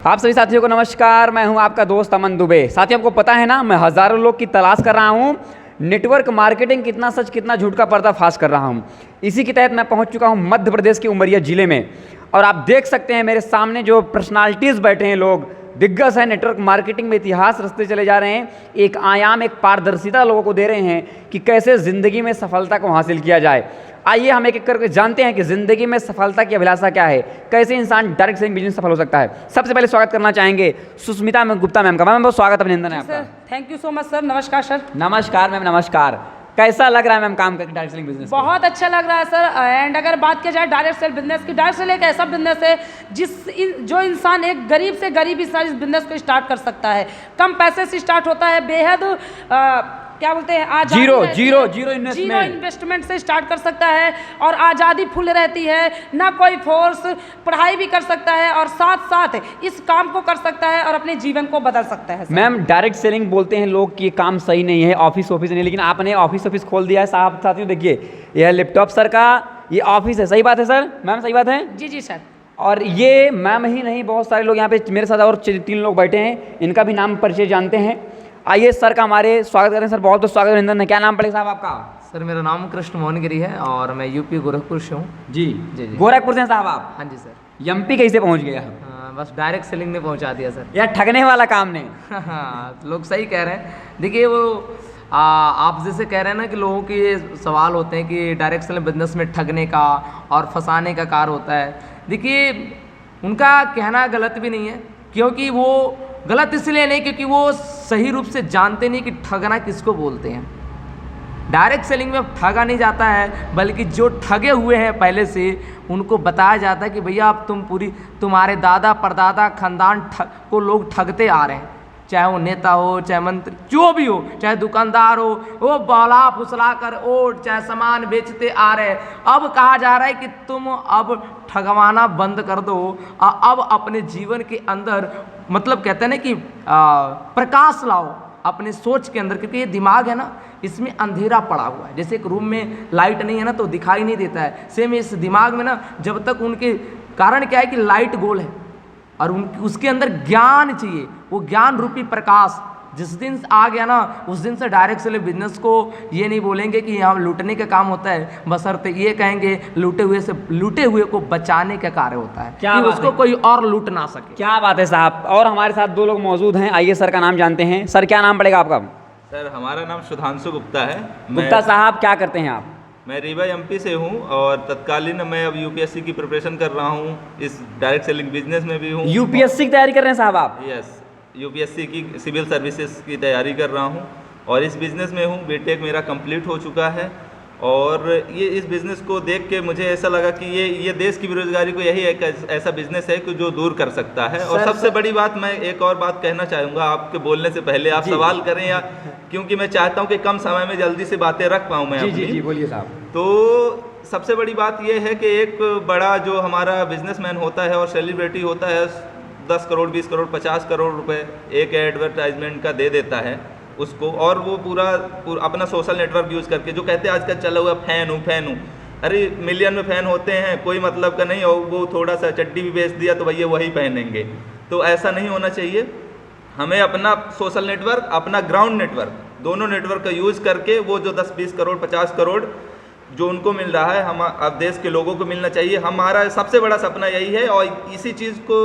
आप सभी साथियों को नमस्कार। मैं हूं आपका दोस्त अमन दुबे। साथियों, आपको पता है ना, मैं हज़ारों लोग की तलाश कर रहा हूं। नेटवर्क मार्केटिंग कितना सच कितना झूठ का पर्दाफाश कर रहा हूं। इसी के तहत मैं पहुंच चुका हूं मध्य प्रदेश के उमरिया ज़िले में। और आप देख सकते हैं मेरे सामने जो पर्सनालिटीज़ बैठे हैं, लोग दिग्गज हैं, नेटवर्क मार्केटिंग में इतिहास रचते चले जा रहे हैं। एक आयाम, एक पारदर्शिता लोगों को दे रहे हैं कि कैसे ज़िंदगी में सफलता को हासिल किया जाए। आइए हम एक एक करके जानते हैं कि ज़िंदगी में सफलता की अभिलाषा क्या है, कैसे इंसान डायरेक्ट सेलिंग बिजनेस सफल हो सकता है। सबसे पहले स्वागत करना चाहेंगे सुष्मिता गुप्ता मैम का। मैम बहुत स्वागत, अभिनंदन है आपका। Thank you so much sir. नमस्कार सर। नमस्कार मैम, नमस्कार। कैसा लग रहा है मैम काम करके डायरेक्ट सेलिंग बिजनेस? बहुत अच्छा लग रहा है सर। एंड अगर बात की जाए डायरेक्ट सेल बिजनेस की, डायरेक्ट सेल एक ऐसा बिजनेस है जो इंसान एक गरीब से गरीब इस बिजनेस को स्टार्ट कर सकता है। कम पैसे से स्टार्ट होता है, बेहद क्या बोलते हैं, आजादी जीरो इन्वेस्टमेंट से स्टार्ट कर सकता है और आज़ादी फुल रहती है, ना कोई फोर्स, पढ़ाई भी कर सकता है और साथ साथ इस काम को कर सकता है और अपने जीवन को बदल सकता है। मैम डायरेक्ट सेलिंग बोलते हैं लोग कि ये काम सही नहीं है, ऑफिस नहीं, लेकिन आपने ऑफिस खोल दिया है। साहब साथियों देखिए, यह लैपटॉप सर का ये ऑफिस है। सही बात है सर? मैम सही बात है? जी जी सर। और ये मैम ही नहीं, बहुत सारे लोग यहाँ पे मेरे साथ और 3 लोग बैठे हैं, इनका भी नाम परिचय जानते हैं। आइए सर का हमारे स्वागत करें। सर बहुत बहुत स्वागत, अभिनंदन है। क्या नाम पड़ेगा साहब आपका? सर मेरा नाम कृष्ण मोहन गिरी है और मैं यूपी गोरखपुर से हूँ। जी जी। गोरखपुर से साहब आप? हाँ जी सर। एमपी कैसे पहुँच गया? बस डायरेक्ट सेलिंग ने पहुँचा दिया सर। या ठगने वाला काम ने? हाँ, लोग सही कह रहे हैं। देखिए वो आप जैसे कह रहे हैं ना कि लोगों के ये सवाल होते हैं कि डायरेक्ट सेलिंग बिजनेस में ठगने का और फंसाने का कार्य होता है। देखिए उनका कहना गलत भी नहीं है, क्योंकि वो गलत इसलिए नहीं क्योंकि वो सही रूप से जानते नहीं कि ठगना किसको बोलते हैं। डायरेक्ट सेलिंग में ठगा नहीं जाता है, बल्कि जो ठगे हुए हैं पहले से उनको बताया जाता है कि भैया अब तुम्हारे दादा परदादा खानदान को लोग ठगते आ रहे हैं, चाहे वो नेता हो, चाहे मंत्री, जो भी हो, चाहे दुकानदार हो, वो बहला फुसला कर चाहे सामान बेचते आ रहे हैं। अब कहा जा रहा है कि तुम अब ठगवाना बंद कर दो, अब अपने जीवन के अंदर मतलब कहते हैं ना कि प्रकाश लाओ अपने सोच के अंदर, क्योंकि ये दिमाग है ना, इसमें अंधेरा पड़ा हुआ है। जैसे एक रूम में लाइट नहीं है ना तो दिखाई नहीं देता है, सेम इस दिमाग में ना, जब तक उनके कारण क्या है कि लाइट गोल है और उसके अंदर ज्ञान चाहिए, वो ज्ञान रूपी प्रकाश जिस दिन आ गया ना, उस दिन से डायरेक्ट सेलिंग बिजनेस को ये नहीं बोलेंगे कि यहाँ लूटने का काम होता है, बशर्ते ये कहेंगे लूटे हुए को बचाने का कार्य होता है, कि उसको कोई और लूट ना सके। क्या बात है साहब। और हमारे साथ 2 लोग मौजूद हैं। आइए सर का नाम जानते हैं। सर क्या नाम पड़ेगा आपका? सर हमारा नाम सुधांशु गुप्ता है। गुप्ता साहब क्या करते हैं आप? मैं रीवा एमपी से हूँ और तत्कालीन मैं अब यूपीएससी की प्रिपरेशन कर रहा हूँ। इस डायरेक्ट सेलिंग बिजनेस में भी हूँ। यूपीएससी की तैयारी कर रहे हैं साहब आप? यस, यूपीएससी की सिविल सर्विसेज की तैयारी कर रहा हूँ और इस बिज़नेस में हूँ। बीटेक मेरा कंप्लीट हो चुका है और ये इस बिज़नेस को देख के मुझे ऐसा लगा कि ये देश की बेरोजगारी को यही एक ऐसा बिज़नेस है कि जो दूर कर सकता है। और सबसे बड़ी बात, मैं एक और बात कहना चाहूँगा आपके बोलने से पहले, आप सवाल करें या, क्योंकि मैं चाहता हूँ कि कम समय में जल्दी से बातें रख पाऊँ मैं। जी बोलिए साहब। तो सबसे बड़ी बात यह है कि एक बड़ा जो हमारा बिजनेसमैन होता है और सेलिब्रिटी होता है, 10 करोड़ 20 करोड़ 50 करोड़ रुपए एक एडवर्टाइजमेंट का दे देता है उसको, और वो पूरा अपना सोशल नेटवर्क यूज़ करके, जो कहते हैं आजकल चला हुआ फैन हूँ, अरे मिलियन में फ़ैन होते हैं, कोई मतलब का नहीं, और वो थोड़ा सा चड्डी भी बेच दिया तो भैया वही पहनेंगे। तो ऐसा नहीं होना चाहिए। हमें अपना सोशल नेटवर्क, अपना ग्राउंड नेटवर्क, दोनों नेटवर्क का यूज़ करके वो जो 10-20 करोड़ 50 करोड़ जो उनको मिल रहा है, हम अब देश के लोगों को मिलना चाहिए। हमारा सबसे बड़ा सपना यही है और इसी चीज़ को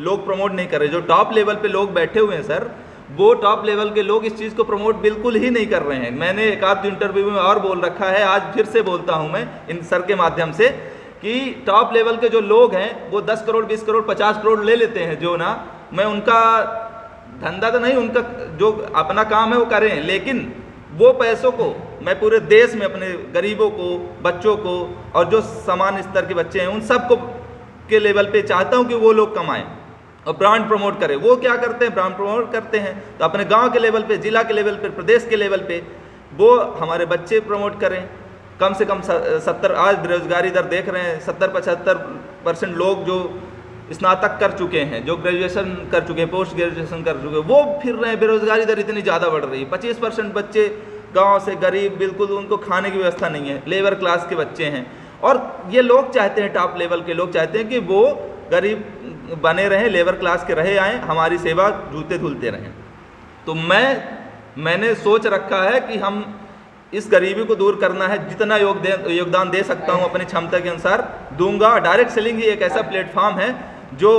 लोग प्रमोट नहीं कर रहे। जो टॉप लेवल पे लोग बैठे हुए हैं सर, वो टॉप लेवल के लोग इस चीज़ को प्रमोट बिल्कुल ही नहीं कर रहे हैं। मैंने एक आध इंटरव्यू में और बोल रखा है, आज फिर से बोलता हूँ मैं इन सर के माध्यम से, कि टॉप लेवल के जो लोग हैं वो 10 करोड़ 20 करोड़ 50 करोड़ ले लेते हैं, जो ना, मैं उनका धंधा तो नहीं, उनका जो अपना काम है वो करें, लेकिन वो पैसों को मैं पूरे देश में अपने गरीबों को, बच्चों को, और जो समान स्तर के बच्चे हैं उन सबको के लेवल पे चाहता हूँ कि वो लोग कमाएं और ब्रांड प्रमोट करें। वो क्या करते हैं, ब्रांड प्रमोट करते हैं, तो अपने गांव के लेवल पे, जिला के लेवल पे, प्रदेश के लेवल पे वो हमारे बच्चे प्रमोट करें। कम से कम 70, आज बेरोजगारी दर देख रहे हैं, 70-75% लोग जो स्नातक कर चुके हैं, जो ग्रेजुएशन कर चुके हैं, पोस्ट ग्रेजुएशन कर चुके हैं, वो फिर रहे हैं। बेरोजगारी दर इतनी ज़्यादा बढ़ रही है। 25% बच्चे गांव से गरीब, बिल्कुल उनको खाने की व्यवस्था नहीं है, लेबर क्लास के बच्चे हैं। और ये लोग चाहते हैं, टॉप लेवल के लोग चाहते हैं कि वो गरीब बने रहें, लेबर क्लास के रहे आएँ, हमारी सेवा जूते धुलते रहें। तो मैंने सोच रखा है कि हम इस गरीबी को दूर करना है, जितना योगदान दे सकता हूँ अपनी क्षमता के अनुसार दूंगा। डायरेक्ट सेलिंग ही एक ऐसा प्लेटफॉर्म है जो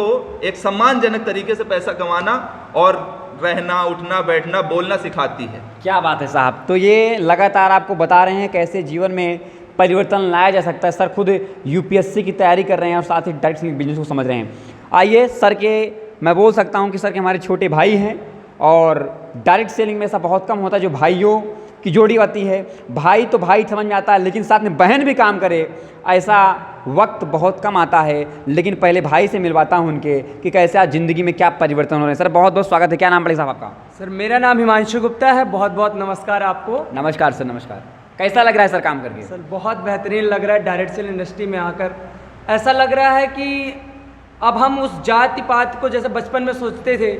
एक सम्मानजनक तरीके से पैसा कमाना और रहना, उठना, बैठना, बोलना सिखाती है। क्या बात है साहब। तो ये लगातार आपको बता रहे हैं कैसे जीवन में परिवर्तन लाया जा सकता है। सर खुद यूपीएससी की तैयारी कर रहे हैं और साथ ही डायरेक्ट सेलिंग बिजनेस को समझ रहे हैं। आइए सर के, मैं बोल सकता हूँ कि सर के हमारे छोटे भाई हैं और डायरेक्ट सेलिंग में ऐसा बहुत कम होता है जो भाइयों की जोड़ी आती है। भाई तो भाई समझ में आता है, लेकिन साथ में बहन भी काम करे ऐसा वक्त बहुत कम आता है। लेकिन पहले भाई से मिलवाता हूँ उनके कि कैसे आज ज़िंदगी में क्या परिवर्तन हो रहे हैं। सर बहुत बहुत स्वागत है। क्या नाम पड़ेगा साहब आपका? सर मेरा नाम हिमांशु गुप्ता है। बहुत बहुत नमस्कार आपको। नमस्कार सर, नमस्कार। कैसा लग रहा है सर काम करके? सर बहुत बेहतरीन लग रहा है डायरेक्ट सेल इंडस्ट्री में आकर। ऐसा लग रहा है कि अब हम उस जाति पात को, जैसे बचपन में सोचते थे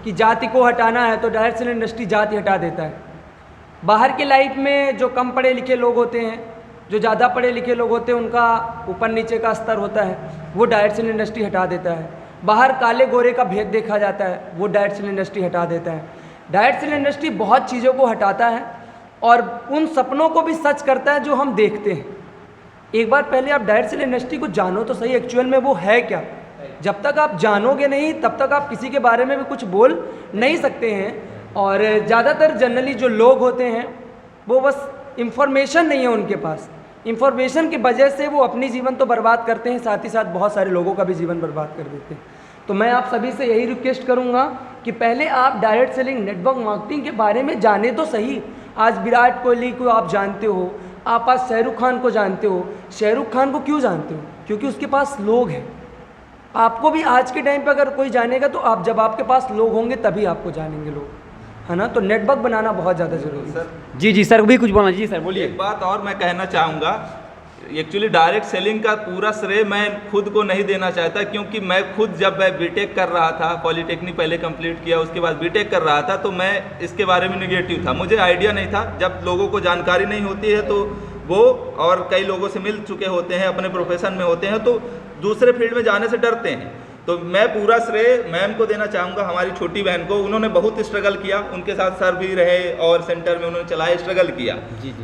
कि जाति को हटाना है, तो डायरेक्ट सेल इंडस्ट्री जाति हटा देता है। बाहर की लाइफ में जो कम पढ़े लिखे लोग होते हैं, जो ज़्यादा पढ़े लिखे लोग होते हैं, उनका ऊपर नीचे का स्तर होता है, वो डायरेक्ट सेल इंडस्ट्री हटा देता है। बाहर काले गोरे का भेद देखा जाता है, वो डायरेक्ट सेल इंडस्ट्री हटा देता है। डायरेक्ट सेल इंडस्ट्री बहुत चीज़ों को हटाता है और उन सपनों को भी सच करता है जो हम देखते हैं। एक बार पहले आप डायरेक्ट सेल इंडस्ट्री को जानो तो सही, एक्चुअल में वो है क्या। जब तक आप जानोगे नहीं तब तक आप किसी के बारे में भी कुछ बोल नहीं सकते हैं। और ज़्यादातर जनरली जो लोग होते हैं वो बस इंफॉर्मेशन नहीं है उनके पास, इंफॉर्मेशन की वजह से वो अपनी जीवन तो बर्बाद करते हैं, साथ ही साथ बहुत सारे लोगों का भी जीवन बर्बाद कर देते हैं। तो मैं आप सभी से यही रिक्वेस्ट करूंगा कि पहले आप डायरेक्ट सेलिंग नेटवर्क मार्केटिंग के बारे में जाने तो सही। आज विराट कोहली को आप जानते हो, आप आज शाहरुख खान को जानते हो। शाहरुख खान को क्यों जानते हो? क्योंकि उसके पास लोग हैं। आपको भी आज के टाइम पे अगर कोई जानेगा तो आप, जब आपके पास लोग होंगे तभी आपको जानेंगे लोग, है ना। तो नेटवर्क बनाना बहुत ज़्यादा जरूरी है। जी जी सर, भी कुछ बोलना। जी सर बोलिए। एक बात और मैं कहना चाहूँगा, एक्चुअली डायरेक्ट सेलिंग का पूरा श्रेय मैं खुद को नहीं देना चाहता, क्योंकि मैं खुद जब मैं बीटेक कर रहा था, पॉलिटेक्निक पहले कंप्लीट किया, उसके बाद बीटेक कर रहा था, तो मैं इसके बारे में निगेटिव था, मुझे आइडिया नहीं था। जब लोगों को जानकारी नहीं होती है तो वो, और कई लोगों से मिल चुके होते हैं, अपने प्रोफेशन में होते हैं, तो दूसरे फील्ड में जाने से डरते हैं। तो मैं पूरा श्रेय मैम को देना चाहूँगा, हमारी छोटी बहन को। उन्होंने बहुत स्ट्रगल किया, उनके साथ सर भी रहे और सेंटर में उन्होंने चलाया, स्ट्रगल किया।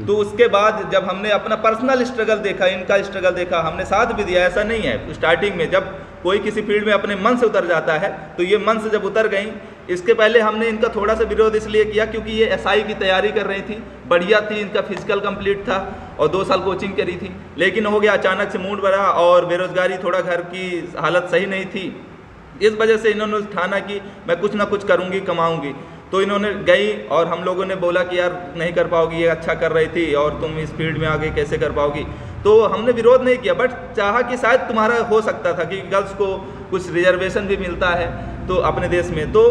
तो उसके बाद जब हमने अपना पर्सनल स्ट्रगल देखा, इनका स्ट्रगल देखा, हमने साथ भी दिया। ऐसा नहीं है, स्टार्टिंग में जब कोई किसी फील्ड में अपने मन से उतर जाता है, तो ये मन से जब उतर गई, इसके पहले हमने इनका थोड़ा सा विरोध इसलिए किया क्योंकि ये एसआई की तैयारी कर रही थी, बढ़िया थी, इनका फिजिकल कंप्लीट था और 2 साल कोचिंग करी थी। लेकिन हो गया अचानक से मूड बढ़ा और बेरोजगारी, थोड़ा घर की हालत सही नहीं थी, इस वजह से इन्होंने ठाना कि मैं कुछ ना कुछ करूँगी, कमाऊँगी। तो इन्होंने गई और हम लोगों ने बोला कि यार नहीं कर पाओगी, ये अच्छा कर रही थी और तुम इस फील्ड में आगे कैसे कर पाओगी। तो हमने विरोध नहीं किया, बट चाहा कि शायद तुम्हारा हो सकता था कि गर्ल्स को कुछ रिजर्वेशन भी मिलता है तो अपने देश में, तो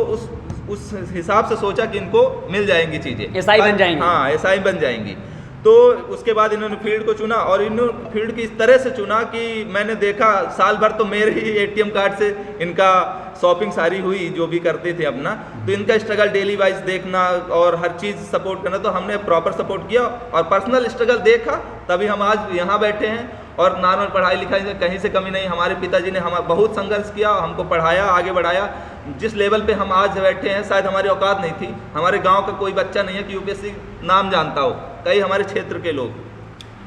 उस हिसाब से सोचा कि इनको मिल जाएंगी चीज़ें, एसआई बन जाएंगी। हाँ, एसआई बन जाएंगी। तो उसके बाद इन्होंने फील्ड को चुना और इन्होंने फील्ड की इस तरह से चुना कि मैंने देखा साल भर तो मेरे ही एटीएम कार्ड से इनका शॉपिंग सारी हुई, जो भी करते थे अपना। तो इनका स्ट्रगल डेली वाइज देखना और हर चीज़ सपोर्ट करना, तो हमने प्रॉपर सपोर्ट किया और पर्सनल स्ट्रगल देखा, तभी हम आज यहाँ बैठे हैं। और नॉर्मल पढ़ाई लिखाई से कहीं से कमी नहीं, हमारे पिताजी ने हमारा बहुत संघर्ष किया, हमको पढ़ाया, आगे बढ़ाया। जिस लेवल पे हम आज बैठे हैं शायद हमारी औकात नहीं थी। हमारे गांव का कोई बच्चा नहीं है कि यूपीएससी नाम जानता हो, कई हमारे क्षेत्र के लोग,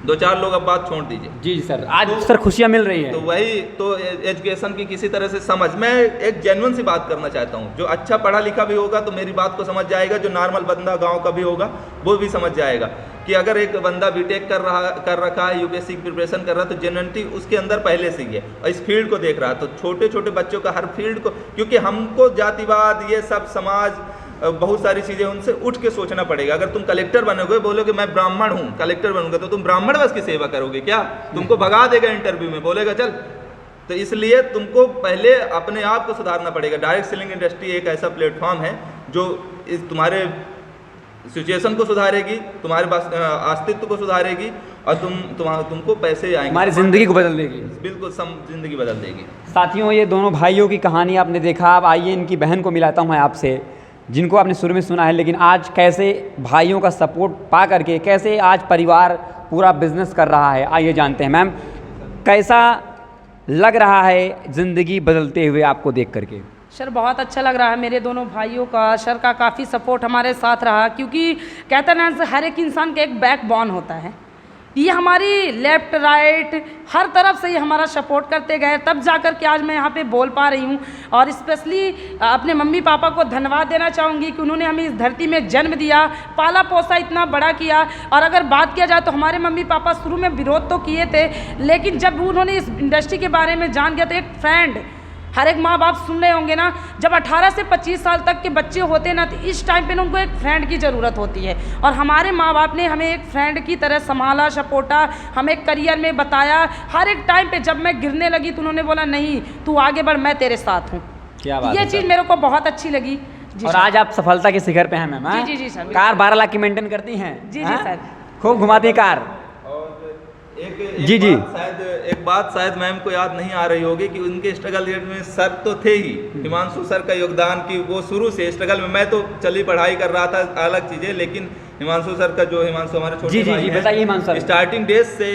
2-4 लोग, अब बात छोड़ दीजिए। जी सर, आज तो, सर खुशियाँ मिल रही हैं। तो वही तो एजुकेशन की किसी तरह से समझ, मैं एक जेन्युइन सी बात करना चाहता हूँ। जो अच्छा पढ़ा लिखा भी होगा तो मेरी बात को समझ जाएगा, जो नॉर्मल बंदा गांव का भी होगा वो भी समझ जाएगा कि अगर एक बंदा बीटेक कर रखा है, यूपीएससी की प्रिपरेशन कर रहा है, तो जेन्युइनिटी उसके अंदर पहले से ही है और इस फील्ड को देख रहा है। तो छोटे छोटे बच्चों का हर फील्ड को, क्योंकि हमको जातिवाद, ये सब समाज, बहुत सारी चीज़ें, उनसे उठ के सोचना पड़ेगा। अगर तुम कलेक्टर बनोगे, बोलोगे मैं ब्राह्मण हूँ, कलेक्टर बनोगे, तो तुम ब्राह्मण बस की सेवा करोगे क्या? तुमको भगा देगा इंटरव्यू में, बोलेगा चल। तो इसलिए तुमको पहले अपने आप को सुधारना पड़ेगा। डायरेक्ट सेलिंग इंडस्ट्री एक ऐसा प्लेटफॉर्म है जो तुम्हारे सिचुएशन को सुधारेगी, तुम्हारे पास अस्तित्व को सुधारेगी और तुमको पैसे आएंगे, हमारी ज़िंदगी को बदल देगी। बिल्कुल ज़िंदगी बदल देगी। साथियों, ये दोनों भाइयों की कहानी आपने देखा। अब आइए इनकी बहन को मिलाता हूँ मैं आपसे, जिनको आपने शुरू में सुना है, लेकिन आज कैसे भाइयों का सपोर्ट पा करके कैसे आज परिवार पूरा बिजनेस कर रहा है, आइए जानते हैं। मैम, कैसा लग रहा है ज़िंदगी बदलते हुए आपको देख करके? सर बहुत अच्छा लग रहा है, मेरे दोनों भाइयों का, सर का काफ़ी सपोर्ट हमारे साथ रहा, क्योंकि कहते हैं ना हर एक इंसान का एक बैकबोन होता है। ये हमारी लेफ्ट राइट हर तरफ से ये हमारा सपोर्ट करते गए, तब जाकर के आज मैं यहाँ पे बोल पा रही हूँ। और स्पेशली अपने मम्मी पापा को धन्यवाद देना चाहूँगी कि उन्होंने हमें इस धरती में जन्म दिया, पाला पोसा, इतना बड़ा किया। और अगर बात किया जाए तो हमारे मम्मी पापा शुरू में विरोध तो किए थे, लेकिन जब उन्होंने इस इंडस्ट्री के बारे में जान गया तो एक फ्रेंड, हर एक माँ बाप सुन रहे होंगे ना, जब 18 से 25 साल तक के बच्चे होते हैं ना, तो इस टाइम पे ना उनको एक फ्रेंड की ज़रूरत होती है। और हमारे माँ बाप ने हमें एक फ्रेंड की तरह संभाला, सपोर्टा, हमें करियर में बताया। हर एक टाइम पे जब मैं गिरने लगी तो उन्होंने बोला नहीं तू आगे बढ़, मैं तेरे साथ हूँ। क्या बात ये है चीज़ सर। मेरे को बहुत अच्छी लगी जी और सर। आज आप सफलता के शिखर पे हैं मैम। हाँ? जी, जी, जी सर। कार 12 लाख की मेंटेन करती हैं? जी, जी हाँ? सर। खूब घुमाती हैं कार। जी, जी। एक बात शायद मैम को याद नहीं आ रही होगी कि उनके स्ट्रगल में सर तो थे ही, हिमांशु सर का योगदान कि वो शुरू से स्ट्रगल में, मैं तो चली पढ़ाई कर रहा था अलग चीज़ें, लेकिन हिमांशु सर का जो, हिमांशु हमारे छोटे जी, जी, भाई जी, हैं, बताइए हिमांशु सर। स्टार्टिंग डेज से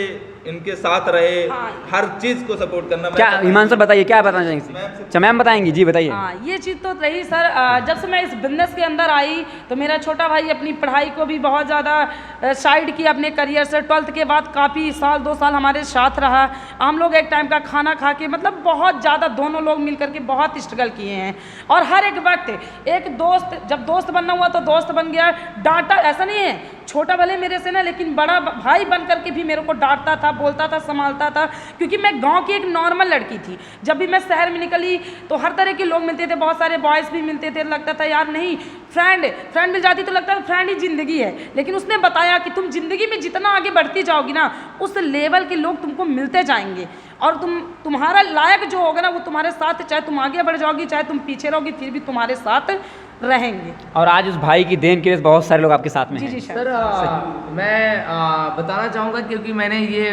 इनके साथ रहे, हाँ। हर चीज़ को सपोर्ट करना। क्या हिमांशु बताइए, क्या बताना चाहेंगे? अच्छा मैम बताएंगी जी, बताइए। हाँ, ये चीज़ तो रही सर। जब से मैं इस बिजनेस के अंदर आई तो मेरा छोटा भाई अपनी पढ़ाई को भी बहुत ज़्यादा साइड किया अपने करियर से। 12th के बाद काफ़ी साल 2 साल हमारे साथ रहा। हम लोग एक टाइम का खाना खा के मतलब बहुत ज़्यादा दोनों लोग मिल करके बहुत स्ट्रगल किए हैं। और हर एक वक्त एक दोस्त, जब दोस्त बनना हुआ तो दोस्त बन गया, डांटा, ऐसा नहीं है छोटा भले मेरे से ना, लेकिन बड़ा भाई बन करके भी मेरे को डांटता था, बोलता था, संभालता था, क्योंकि मैं गांव की एक नॉर्मल लड़की थी। जब भी मैं शहर में निकली तो हर तरह के लोग मिलते थे, बहुत सारे बॉयज़ भी मिलते थे, लगता था यार नहीं फ्रेंड मिल जाती तो लगता था फ्रेंड ही ज़िंदगी है। लेकिन उसने बताया कि तुम ज़िंदगी में जितना आगे बढ़ती जाओगी ना, उस लेवल के लोग तुमको मिलते जाएंगे और तुम्हारा लायक जो होगा ना वो तुम्हारे साथ, चाहे तुम आगे बढ़ जाओगी चाहे तुम पीछे रहोगी, फिर भी तुम्हारे साथ रहेंगे। और आज उस भाई की देन के वजह से बहुत सारे लोग आपके साथ में जी हैं। जी सर मैं बताना चाहूँगा, क्योंकि मैंने ये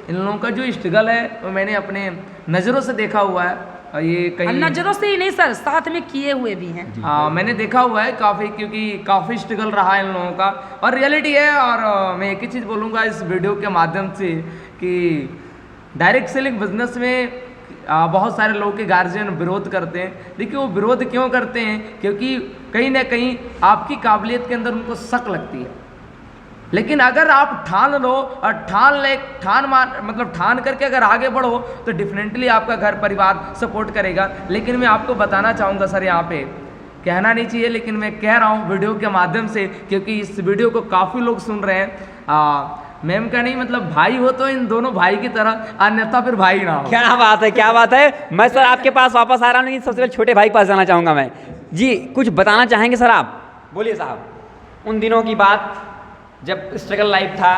इन लोगों का जो स्ट्रगल है वो मैंने अपने नज़रों से देखा हुआ है। और ये कहीं नज़रों से ही नहीं सर, साथ में किए हुए भी हैं। मैंने देखा हुआ है काफ़ी, क्योंकि काफ़ी स्ट्रगल रहा है इन लोगों का और रियलिटी है। और मैं एक ही चीज़ बोलूँगा इस वीडियो के माध्यम से कि डायरेक्ट सेलिंग बिजनेस में बहुत सारे लोगों के गार्जियन विरोध करते हैं। देखिए वो विरोध क्यों करते हैं, क्योंकि कहीं ना कहीं आपकी काबिलियत के अंदर उनको शक लगती है। लेकिन अगर आप ठान लो और ठान करके अगर आगे बढ़ो तो डेफिनेटली आपका घर परिवार सपोर्ट करेगा। लेकिन मैं आपको बताना चाहूँगा सर, यहाँ पे कहना नहीं चाहिए लेकिन मैं कह रहा हूँ वीडियो के माध्यम से, क्योंकि इस वीडियो को काफ़ी लोग सुन रहे हैं। मैम का नहीं मतलब भाई हो तो इन दोनों भाई की तरह, अन्यथा फिर भाई ना हो। क्या बात है, क्या बात है। मैं सर आपके पास वापस आ रहा हूँ, लेकिन सबसे पहले छोटे भाई के पास जाना चाहूँगा मैं। जी कुछ बताना चाहेंगे सर आप? बोलिए साहब, उन दिनों की बात जब स्ट्रगल लाइफ था,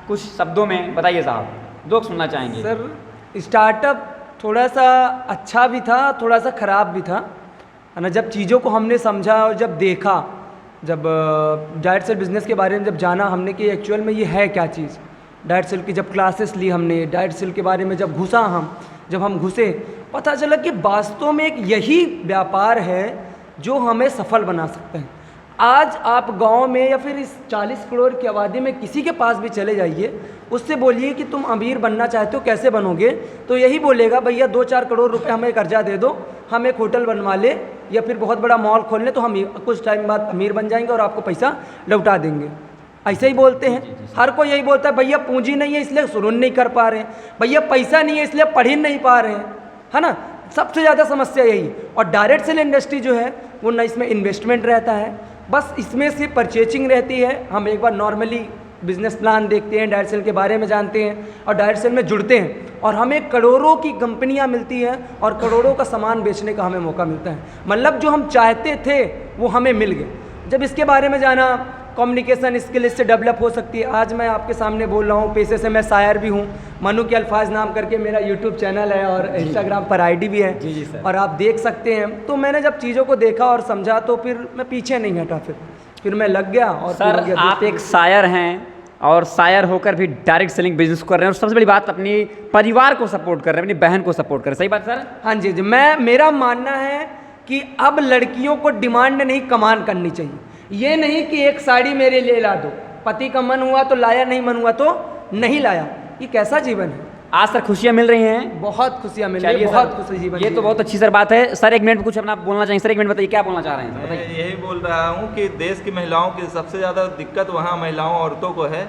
कुछ शब्दों में बताइए साहब, लोग सुनना चाहेंगे। सर स्टार्टअप थोड़ा सा अच्छा भी था, थोड़ा सा ख़राब भी था, है ना। जब चीज़ों को हमने समझा और जब देखा, जब डायरेक्ट सेल बिज़नेस के बारे में जब जाना हमने कि एक्चुअल में ये है क्या चीज़, डायरेक्ट सेल की जब क्लासेस ली हमने, डायरेक्ट सेल के बारे में जब जब हम घुसे, पता चला कि वास्तव में एक यही व्यापार है जो हमें सफल बना सकता है। आज आप गांव में या फिर इस 40 करोड़ की आबादी में किसी के पास भी चले जाइए, उससे बोलिए कि तुम अमीर बनना चाहते हो, कैसे बनोगे, तो यही बोलेगा भैया 2-4 करोड़ रुपए हमें कर्जा दे दो, हम एक होटल बनवा ले या फिर बहुत बड़ा मॉल खोल लें तो हम कुछ टाइम बाद अमीर बन जाएंगे और आपको पैसा लौटा देंगे। ऐसे ही बोलते हैं, हर कोई यही बोलता है भैया पूंजी नहीं है इसलिए शुरू नहीं कर पा रहे हैं, भैया पैसा नहीं है इसलिए पढ़ ही नहीं पा रहे हैं, है ना। सबसे ज़्यादा समस्या यही। और डायरेक्ट सेल इंडस्ट्री जो है वो ना इसमें इन्वेस्टमेंट रहता है, बस इसमें से परचेजिंग रहती है। हम एक बार नॉर्मली बिजनेस प्लान देखते हैं, डायरेक्ट सेल के बारे में जानते हैं और डायरेक्ट सेल में जुड़ते हैं और हमें करोड़ों की कंपनियां मिलती हैं और करोड़ों का सामान बेचने का हमें मौका मिलता है। मतलब जो हम चाहते थे वो हमें मिल गए। जब इसके बारे में जाना, कम्युनिकेशन स्किल इससे डेवलप हो सकती है। आज मैं आपके सामने बोल रहा हूँ, पेशे से मैं शायर भी हूँ, मनु के अल्फाज नाम करके मेरा यूट्यूब चैनल है और इंस्टाग्राम पर आईडी भी है। जी सर। और आप देख सकते हैं। तो मैंने जब चीज़ों को देखा और समझा तो फिर मैं पीछे नहीं हटा, फिर मैं लग गया। और सर आप एक शायर हैं और शायर होकर भी डायरेक्ट सेलिंग बिजनेस कर रहे हैं और सबसे बड़ी बात अपनी परिवार को सपोर्ट कर रहे हैं, अपनी बहन को सपोर्ट कर रहे हैं। सही बात सर? हाँ जी, मेरा मानना है कि अब लड़कियों को डिमांड नहीं कमांड करनी चाहिए। ये नहीं कि एक साड़ी मेरे लिए ला दो, पति का मन हुआ तो लाया, नहीं मन हुआ तो नहीं लाया। ये कैसा जीवन है? आज सर खुशियाँ मिल रही हैं? बहुत खुशियाँ मिल रही चलिए है, सर, बहुत खुशी जीवन ये जी तो रहे बहुत अच्छी सर बात है। सर 1 मिनट में कुछ अपना बोलना चाहिए। सर 1 मिनट बताइए क्या बोलना चाह रहे हैं सर, मैं बताइए। यही बोल रहा हूँ कि देश की महिलाओं की सबसे ज़्यादा दिक्कत वहाँ महिलाओं औरतों को है,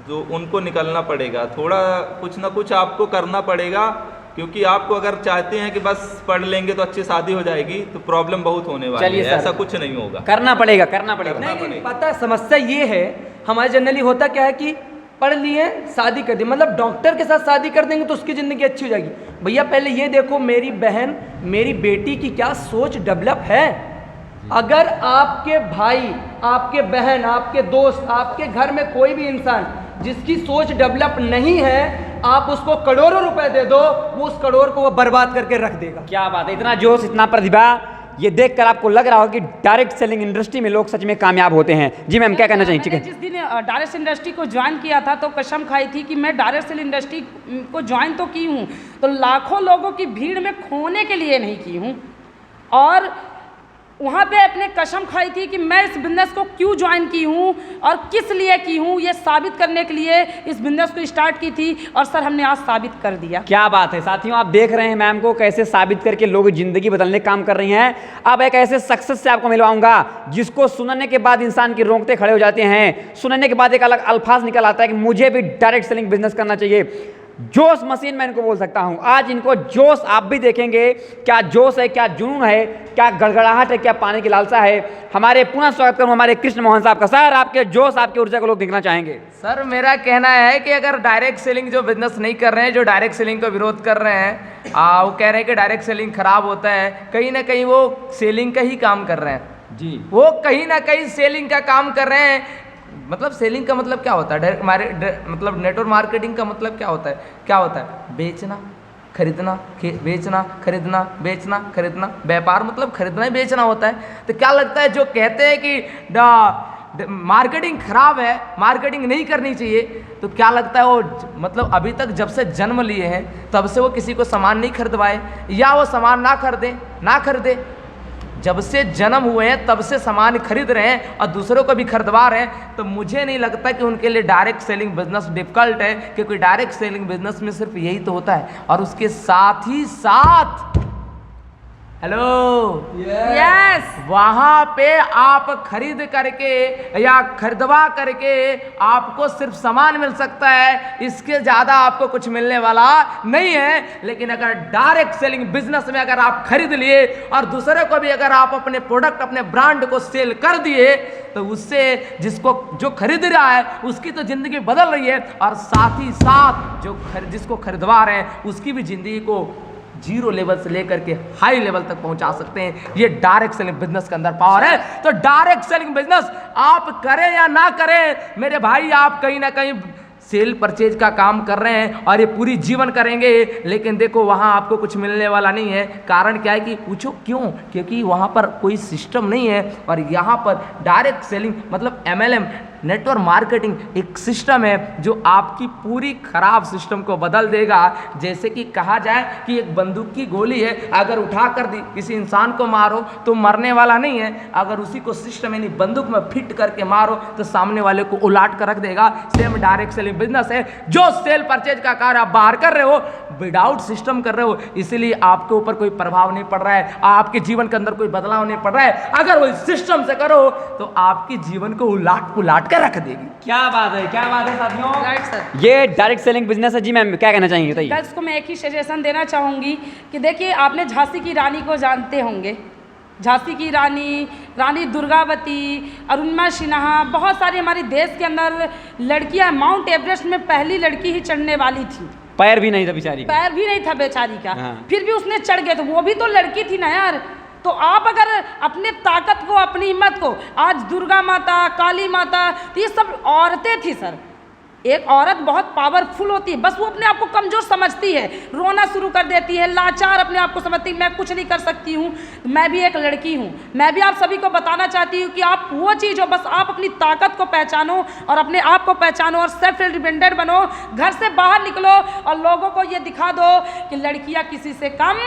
जो उनको निकलना पड़ेगा, थोड़ा कुछ ना कुछ आपको करना पड़ेगा, क्योंकि आपको अगर चाहते हैं कि बस पढ़ लेंगे तो अच्छी शादी हो जाएगी तो प्रॉब्लम बहुत होने वाली चलिए है, सर। ऐसा कुछ नहीं होगा। करना पड़ेगा, करना पड़ेगा। नहीं, पता है समस्या ये है, हमारे जनरली होता क्या है कि पढ़ लिए शादी कर दी, मतलब डॉक्टर के साथ शादी कर देंगे तो उसकी ज़िंदगी अच्छी हो जाएगी। भैया पहले ये देखो, मेरी बहन, मेरी बेटी की क्या सोच डेवलप है। अगर आपके भाई, आपके बहन, आपके दोस्त, आपके घर में कोई भी इंसान जिसकी सोच डेवलप नहीं है, आप उसको करोड़ों रुपए दे दो, वो उस करोड़ को वो बर्बाद करके रख देगा। क्या बात है, इतना जोश, इतना प्रतिभा, ये देखकर आपको लग रहा होगा कि डायरेक्ट सेलिंग इंडस्ट्री में लोग सच में कामयाब होते हैं। जी मैम क्या कहना चाहिए? ठीक मैंने है। जिस दिन डायरेक्ट इंडस्ट्री को ज्वाइन किया था तो कसम खाई थी कि मैं डायरेक्ट सेल इंडस्ट्री को ज्वाइन तो की हूँ, तो लाखों लोगों की भीड़ में खोने के लिए नहीं की हूँ, और वहाँ पे अपने कसम खाई थी कि मैं इस बिजनेस को क्यों ज्वाइन की हूँ और किस लिए की हूँ, ये साबित करने के लिए इस बिजनेस को स्टार्ट की थी, और सर हमने आज साबित कर दिया। क्या बात है साथियों, आप देख रहे हैं मैम को कैसे साबित करके लोगों की जिंदगी बदलने का काम कर रही हैं। अब एक ऐसे सक्सेस से आपको मिलवाऊंगा जिसको सुनने के बाद इंसान की रोंगटे खड़े हो जाते हैं, सुनने के बाद एक अलग अल्फाज निकल आता है कि मुझे भी डायरेक्ट सेलिंग बिजनेस करना चाहिए। जोश मशीन मैं इनको बोल सकता हूं। आज इनको जोश आप भी देखेंगे, क्या जोश है, क्या जुनून है, क्या गड़गड़ाहट है, क्या पाने की लालसा है। हमारे पुनः स्वागत करूं हमारे कृष्ण मोहन साहब का। सर आपके जोश, आपके ऊर्जा को लोग देखना चाहेंगे। सर मेरा कहना है कि अगर डायरेक्ट सेलिंग जो बिजनेस नहीं कर रहे हैं, जो डायरेक्ट सेलिंग का विरोध कर रहे हैं, वो कह रहे हैं कि डायरेक्ट सेलिंग खराब होता है, कहीं ना कहीं वो सेलिंग का ही काम कर रहे हैं जी। वो कहीं ना कहीं सेलिंग का काम कर रहे हैं। मतलब सेलिंग का मतलब क्या होता है? मतलब नेटवर्क मार्केटिंग का मतलब क्या होता है? क्या होता है? बेचना, खरीदना, बेचना, खरीदना, बेचना, खरीदना। व्यापार मतलब खरीदना ही बेचना होता है। तो क्या लगता है जो कहते हैं कि मार्केटिंग खराब है, मार्केटिंग नहीं करनी चाहिए, तो क्या लगता है वो मतलब अभी तक जब से जन्म लिए हैं तब से वो किसी को सामान नहीं खरीदवाए, या वो सामान ना खरीदे। जब से जन्म हुए हैं तब से सामान खरीद रहे हैं और दूसरों को भी खरीदवा रहे हैं। तो मुझे नहीं लगता कि उनके लिए डायरेक्ट सेलिंग बिजनेस डिफिकल्ट है, क्योंकि डायरेक्ट सेलिंग बिजनेस में सिर्फ यही तो होता है। और उसके साथ ही साथ हेलो यस, वहां पे आप खरीद करके या खरीदवा करके आपको सिर्फ सामान मिल सकता है, इसके ज्यादा आपको कुछ मिलने वाला नहीं है। लेकिन अगर डायरेक्ट सेलिंग बिजनेस में अगर आप खरीद लिए और दूसरे को भी अगर आप अपने प्रोडक्ट, अपने ब्रांड को सेल कर दिए, तो उससे जो खरीद रहा है उसकी तो जिंदगी बदल रही है, और साथ ही साथ जिसको खरीदवा रहे हैं उसकी भी जिंदगी को 0 लेवल से लेकर के हाई लेवल तक पहुंचा सकते हैं। ये डायरेक्ट सेलिंग बिजनेस के अंदर पावर है। तो डायरेक्ट सेलिंग बिजनेस आप करें या ना करें, मेरे भाई आप कहीं ना कहीं सेल परचेज का काम कर रहे हैं और ये पूरी जीवन करेंगे, लेकिन देखो वहाँ आपको कुछ मिलने वाला नहीं है। कारण क्या है कि पूछो क्यों? क्योंकि वहाँ पर कोई सिस्टम नहीं है, और यहाँ पर डायरेक्ट सेलिंग मतलब MLM नेटवर्क मार्केटिंग एक सिस्टम है जो आपकी पूरी खराब सिस्टम को बदल देगा। जैसे कि कहा जाए कि एक बंदूक की गोली है, अगर उठा कर दी किसी इंसान को मारो तो मरने वाला नहीं है, अगर उसी को सिस्टम यानी बंदूक में फिट करके मारो तो सामने वाले को उलाट कर रख देगा। सेम डायरेक्ट सेलिंग बिजनेस है, जो सेल परचेज का कार्य आप बाहर कर रहे हो, विदाउट सिस्टम कर रहे हो, इसीलिए आपके ऊपर कोई प्रभाव नहीं पड़ रहा है, आपके जीवन के अंदर कोई बदलाव नहीं पड़ रहा है। अगर वो सिस्टम से करो तो आपके जीवन को उलाट पुलाट कर रख देगी। क्या बात है, क्या बात है साथियों, राइट सर। ये डायरेक्ट सेलिंग बिजनेस है। जी मैम क्या कहना चाहेंगे बताइए। गर्ल्स को मैं एक ही सजेशन देना चाहूँगी कि देखिए, आपने झांसी की रानी को जानते होंगे, झांसी की रानी दुर्गावती, अरुणिमा सिन्हा, बहुत सारी हमारी देश के अंदर लड़कियां माउंट एवरेस्ट में पहली लड़की ही चढ़ने वाली थी। पैर भी नहीं था बेचारी का। पैर भी नहीं था बेचारी का, हाँ। फिर भी उसने चढ़ गए, तो वो भी तो लड़की थी ना यार। तो आप अगर अपनी ताकत को, अपनी हिम्मत को, आज दुर्गा माता, काली माता, तो ये सब औरतें थी सर। एक औरत बहुत पावरफुल होती है, बस वो अपने आप को कमजोर समझती है, रोना शुरू कर देती है, लाचार अपने आप को समझती है, मैं कुछ नहीं कर सकती हूँ। मैं भी एक लड़की हूँ, मैं भी आप सभी को बताना चाहती हूँ कि आप वो चीज़ हो, बस आप अपनी ताकत को पहचानो और अपने आप को पहचानो और सेल्फ डिपेंडेंट बनो। घर से बाहर निकलो और लोगों को ये दिखा दो कि लड़कियाँ किसी से कम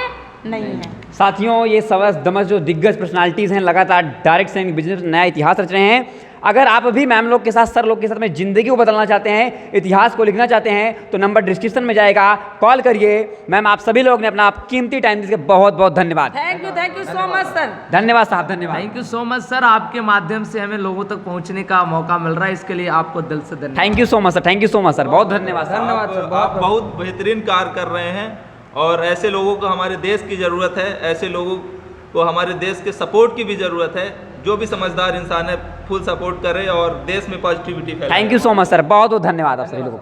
नहीं है। साथियों, ये समझ दमज जो दिग्गज पर्सनालिटीज़ हैं लगातार डायरेक्ट सेलिंग बिजनेस में नया इतिहास रच रहे हैं। अगर आप भी मैम लोग के साथ, सर लोग के साथ में ज़िंदगी को बदलना चाहते हैं, इतिहास को लिखना चाहते हैं, तो नंबर डिस्क्रिप्शन में जाएगा, कॉल करिए। मैम आप सभी लोग ने अपना कीमती टाइम दिए, बहुत बहुत धन्यवाद। Thank you so much sir. धन्यवाद साहब, धन्यवाद। Thank you so much sir, आपके माध्यम से हमें लोगों तक पहुंचने का मौका मिल रहा है, इसके लिए आपको दिल से धन्यवाद। Thank you so much sir, thank you so much sir, बहुत धन्यवाद सर। धन्यवाद सर, आप बहुत बेहतरीन कार्य कर रहे हैं और ऐसे लोगों को हमारे देश की ज़रूरत है। ऐसे लोगों को हमारे देश के सपोर्ट की भी ज़रूरत है। जो भी समझदार इंसान है फुल सपोर्ट करे और देश में पॉजिटिविटी फैलाए। Thank you so much sir, बहुत बहुत धन्यवाद आप सभी लोगों का।